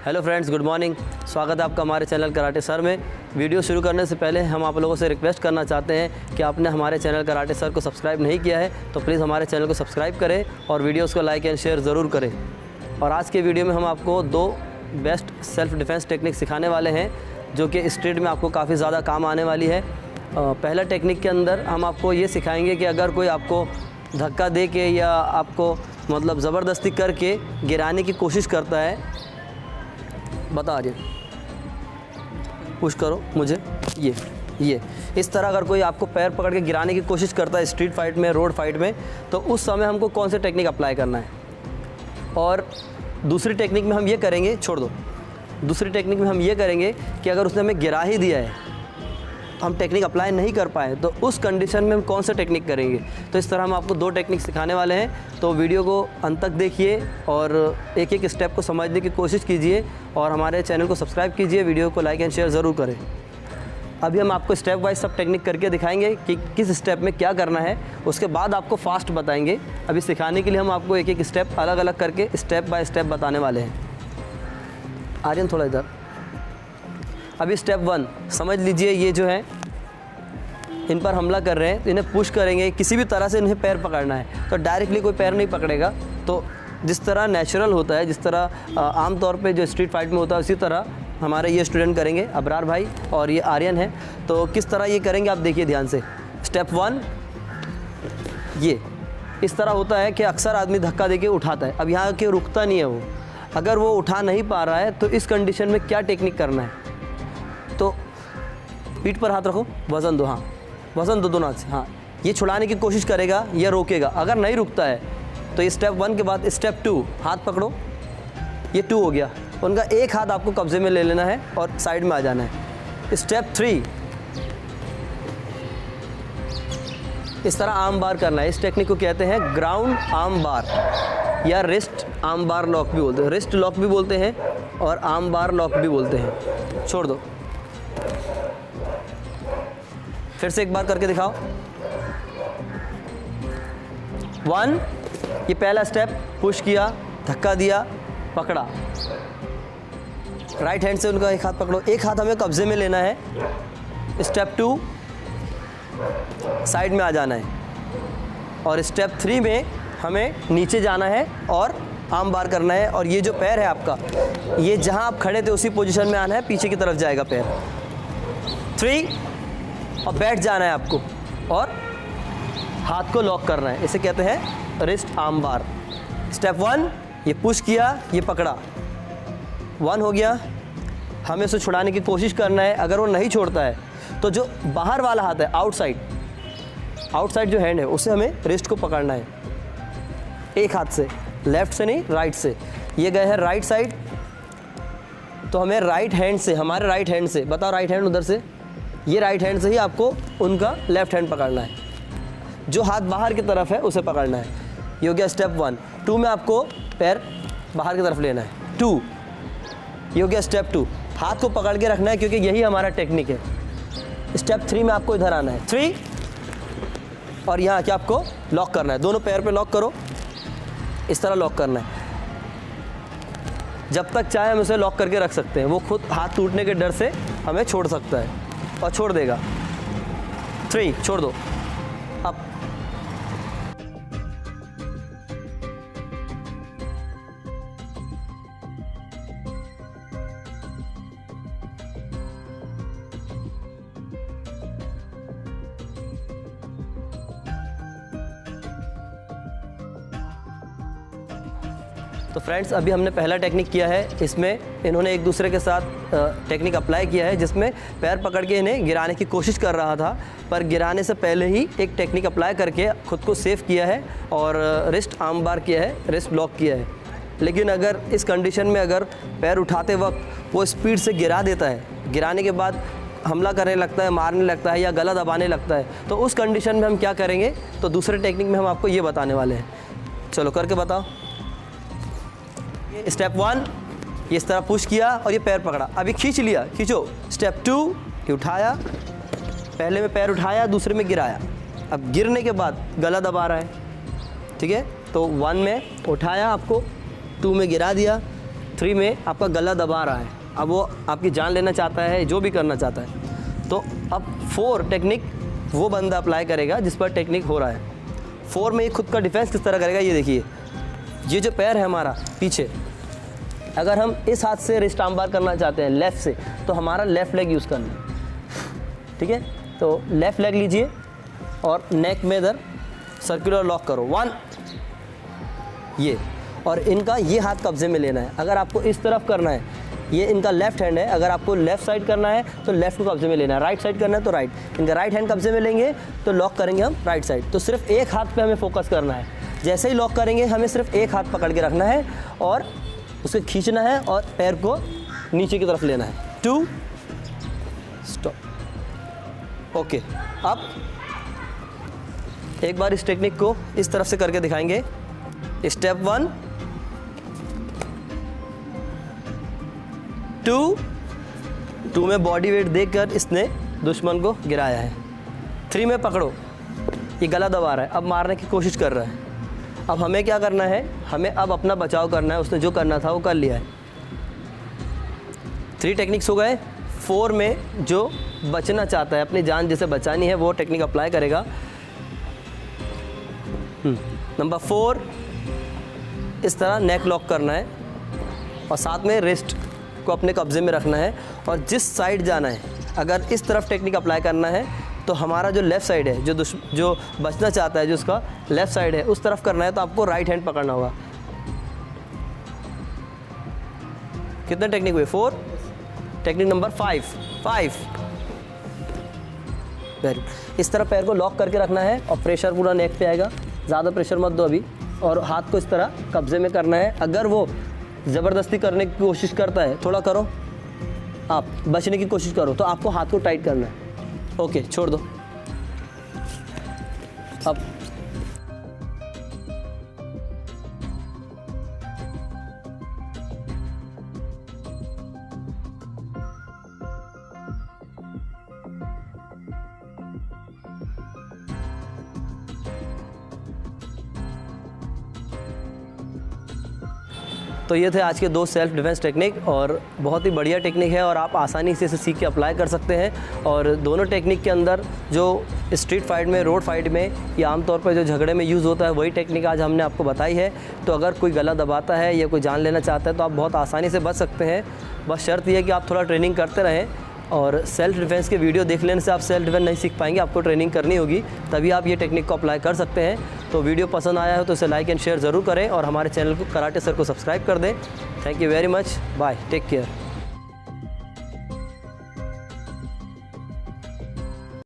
Hello friends, good morning. स्वागत है आपका हमारे चैनल कराटे सर में। वीडियो शुरू करने से पहले हम आप लोगों से रिक्वेस्ट करना चाहते हैं कि आपने हमारे चैनल कराटे सर को सब्सक्राइब नहीं किया है तो प्लीज़ हमारे चैनल को सब्सक्राइब करें और वीडियोस को लाइक एंड शेयर ज़रूर करें। और आज के वीडियो में हम आपको 2 बेस्ट सेल्फ़ डिफेंस टेक्निक सिखाने वाले हैं जो कि स्ट्रीट में आपको काफ़ी ज़्यादा काम आने वाली है। पहला टेक्निक के अंदर हम आपको ये सिखाएँगे कि अगर कोई आपको धक्का दे के या आपको मतलब ज़बरदस्ती करके गिराने की कोशिश करता है, बता रही पुश करो मुझे, ये इस तरह अगर कोई आपको पैर पकड़ के गिराने की कोशिश करता है स्ट्रीट फाइट में, रोड फाइट में, तो उस समय हमको कौन से टेक्निक अप्लाई करना है। और दूसरी टेक्निक में हम ये करेंगे, छोड़ दो, दूसरी टेक्निक में हम ये करेंगे कि अगर उसने हमें गिरा ही दिया है, हम टेक्निक अप्लाई नहीं कर पाए, तो उस कंडीशन में हम कौन सा टेक्निक करेंगे। तो इस तरह हम आपको 2 टेक्निक सिखाने वाले हैं। तो वीडियो को अंत तक देखिए और एक एक स्टेप को समझने की कोशिश कीजिए और हमारे चैनल को सब्सक्राइब कीजिए, वीडियो को लाइक एंड शेयर ज़रूर करें। अभी हम आपको स्टेप वाइज सब टेक्निक करके दिखाएंगे कि किस स्टेप में क्या करना है, उसके बाद आपको फास्ट बताएंगे। अभी सिखाने के लिए हम आपको एक एक स्टेप अलग अलग करके स्टेप बाय स्टेप बताने वाले हैं। आर्यन थोड़ा इधर। अभी स्टेप 1 समझ लीजिए, ये जो है इन पर हमला कर रहे हैं तो इन्हें पुश करेंगे, किसी भी तरह से इन्हें पैर पकड़ना है। तो डायरेक्टली कोई पैर नहीं पकड़ेगा, तो जिस तरह नेचुरल होता है, जिस तरह आम तौर पे जो स्ट्रीट फाइट में होता है, उसी तरह हमारे ये स्टूडेंट करेंगे, अबरार भाई और ये आर्यन है। तो किस तरह ये करेंगे आप देखिए ध्यान से। स्टेप 1 ये इस तरह होता है कि अक्सर आदमी धक्का देके उठाता है। अब यहाँ के रुकता नहीं है वो, अगर वो उठा नहीं पा रहा है तो इस कंडीशन में क्या टेक्निक करना है। तो पीठ पर हाथ रखो, वज़न दो, हाँ वज़न दो दोनों हाथ से, हाँ ये छुड़ाने की कोशिश करेगा या रोकेगा। अगर नहीं रुकता है तो ये स्टेप 1 के बाद स्टेप 2 हाथ पकड़ो, ये 2 हो गया। उनका एक हाथ आपको कब्जे में ले लेना है और साइड में आ जाना है। स्टेप 3 इस तरह आर्म बार करना है। इस टेक्निक को कहते हैं ग्राउंड आर्म बार या रिस्ट आर्म बार लॉक भी बोलते हैं, रिस्ट लॉक भी बोलते हैं और आर्म बार लॉक भी बोलते हैं। छोड़ दो, फिर से एक बार करके दिखाओ। 1 ये पहला स्टेप, पुश किया, धक्का दिया, पकड़ा, राइट हैंड से उनका एक हाथ पकड़ो, एक हाथ हमें कब्जे में लेना है। स्टेप 2 साइड में आ जाना है और स्टेप 3 में हमें नीचे जाना है और आर्म बार करना है। और ये जो पैर है आपका, ये जहां आप खड़े थे उसी पोजीशन में आना है, पीछे की तरफ जाएगा पैर। 3 और बैठ जाना है आपको और हाथ को लॉक करना है, इसे कहते हैं रिस्ट आर्म बार। स्टेप 1 ये पुश किया, ये पकड़ा, 1 हो गया। हमें उसे छुड़ाने की कोशिश करना है। अगर वो नहीं छोड़ता है तो जो बाहर वाला हाथ है, आउटसाइड जो हैंड है, उसे हमें रिस्ट को पकड़ना है एक हाथ से, लेफ्ट से नहीं, राइट से। ये गए हैं राइट साइड, तो हमें राइट हैंड से, हमारे राइट हैंड से, बताओ राइट हैंड उधर से, ये राइट हैंड से ही आपको उनका लेफ्ट हैंड पकड़ना है। जो हाथ बाहर की तरफ है उसे पकड़ना है। ये हो गया स्टेप 1। 2 में आपको पैर बाहर की तरफ लेना है। 2 ये हो गया स्टेप 2, हाथ को पकड़ के रखना है क्योंकि यही हमारा टेक्निक है। स्टेप 3 में आपको इधर आना है, 3 और यहाँ आके आपको लॉक करना है। दोनों पैर पे लॉक करो, इस तरह लॉक करना है। जब तक चाहे हम उसे लॉक करके रख सकते हैं, वो खुद हाथ टूटने के डर से हमें छोड़ सकता है और छोड़ देगा। 3 छोड़ दो, अब तो फ्रेंड्स अभी हमने पहला टेक्निक किया है, इसमें इन्होंने एक दूसरे के साथ टेक्निक अप्लाई किया है जिसमें पैर पकड़ के इन्हें गिराने की कोशिश कर रहा था, पर गिराने से पहले ही एक टेक्निक अप्लाई करके खुद को सेफ किया है और रिस्ट आर्म बार किया है, रिस्ट लॉक किया है। लेकिन अगर इस कंडीशन में अगर पैर उठाते वक्त वो स्पीड से गिरा देता है, गिराने के बाद हमला करने लगता है, मारने लगता है या गला दबाने लगता है, तो उस कंडीशन में हम क्या करेंगे। तो दूसरे टेक्निक में हम आपको ये बताने वाले हैं। चलो करके बताओ। स्टेप 1 ये इस तरह पुश किया और ये पैर पकड़ा, अभी खींच लिया, खींचो। स्टेप 2 ये उठाया, पहले में पैर उठाया, दूसरे में गिराया, अब गिरने के बाद गला दबा रहा है, ठीक है। तो 1 में उठाया आपको, 2 में गिरा दिया, 3 में आपका गला दबा रहा है, अब वो आपकी जान लेना चाहता है, जो भी करना चाहता है। तो अब 4 टेक्निक वो बंदा अप्लाई करेगा जिस पर टेक्निक हो रहा है। 4 में ये खुद का डिफेंस किस तरह करेगा, ये देखिए। ये जो पैर है हमारा पीछे, अगर हम इस हाथ से रिस्ट आर्म बार करना चाहते हैं लेफ़्ट से, तो हमारा लेफ़्ट लेग यूज़ करना है, ठीक है। तो लेफ़्ट लेग लीजिए और नेक में इधर सर्कुलर लॉक करो 1, ये, और इनका ये हाथ कब्जे में लेना है। अगर आपको इस तरफ करना है, ये इनका लेफ़्ट हैंड है, अगर आपको लेफ़्ट साइड करना है तो लेफ़्ट को कब्जे में लेना है, राइट साइड करना है तो राइट। इनका राइट हैंड कब्जे में लेंगे तो लॉक करेंगे हम राइट साइड। तो सिर्फ एक हाथ पे हमें फोकस करना है। जैसे ही लॉक करेंगे हमें सिर्फ एक हाथ पकड़ के रखना है और उसे खींचना है और पैर को नीचे की तरफ लेना है। 2 स्टॉप। ओके, अब एक बार इस टेक्निक को इस तरफ से करके दिखाएंगे। स्टेप 1 2 में बॉडी वेट देकर इसने दुश्मन को गिराया है। 3 में पकड़ो, ये गला दबा रहा है, अब मारने की कोशिश कर रहा है। अब हमें क्या करना है, हमें अब अपना बचाव करना है। उसने जो करना था वो कर लिया है। 3 टेक्निक्स हो गए। 4 में जो बचना चाहता है, अपनी जान जिसे बचानी है, वो टेक्निक अप्लाई करेगा। नंबर 4, इस तरह नेक लॉक करना है और साथ में रिस्ट को अपने कब्जे में रखना है और जिस साइड जाना है, अगर इस तरफ टेक्निक अप्लाई करना है तो हमारा जो लेफ़्ट साइड है, जो बचना चाहता है, जो उसका लेफ़्ट साइड है, उस तरफ करना है तो आपको राइट हैंड पकड़ना होगा। कितने टेक्निक हुए? 4। Technique number 5 very. इस तरह पैर को लॉक करके रखना है और प्रेशर पूरा नेक पे आएगा। ज़्यादा प्रेशर मत दो अभी, और हाथ को इस तरह कब्जे में करना है। अगर वो ज़बरदस्ती करने की कोशिश करता है, थोड़ा करो, आप बचने की कोशिश करो, तो आपको हाथ को टाइट करना है। ओके, छोड़ दो। अब तो ये थे आज के 2 सेल्फ डिफेंस टेक्निक, और बहुत ही बढ़िया टेक्निक है और आप आसानी से इसे सीख के अप्लाई कर सकते हैं। और दोनों टेक्निक के अंदर जो स्ट्रीट फाइट में, रोड फाइट में या आमतौर पर जो झगड़े में यूज़ होता है, वही टेक्निक आज हमने आपको बताई है। तो अगर कोई गला दबाता है या कोई जान लेना चाहता है तो आप बहुत आसानी से बच सकते हैं। बस शर्त यह है कि आप थोड़ा ट्रेनिंग करते रहें, और सेल्फ डिफेंस के वीडियो देख लेने से आप सेल्फ डिफेंस नहीं सीख पाएंगे। आपको ट्रेनिंग करनी होगी, तभी आप ये टेक्निक को अप्लाई कर सकते हैं। तो वीडियो पसंद आया हो तो इसे लाइक एंड शेयर ज़रूर करें और हमारे चैनल को कराटे सर को सब्सक्राइब कर दें। Thank you very much, bye, take care.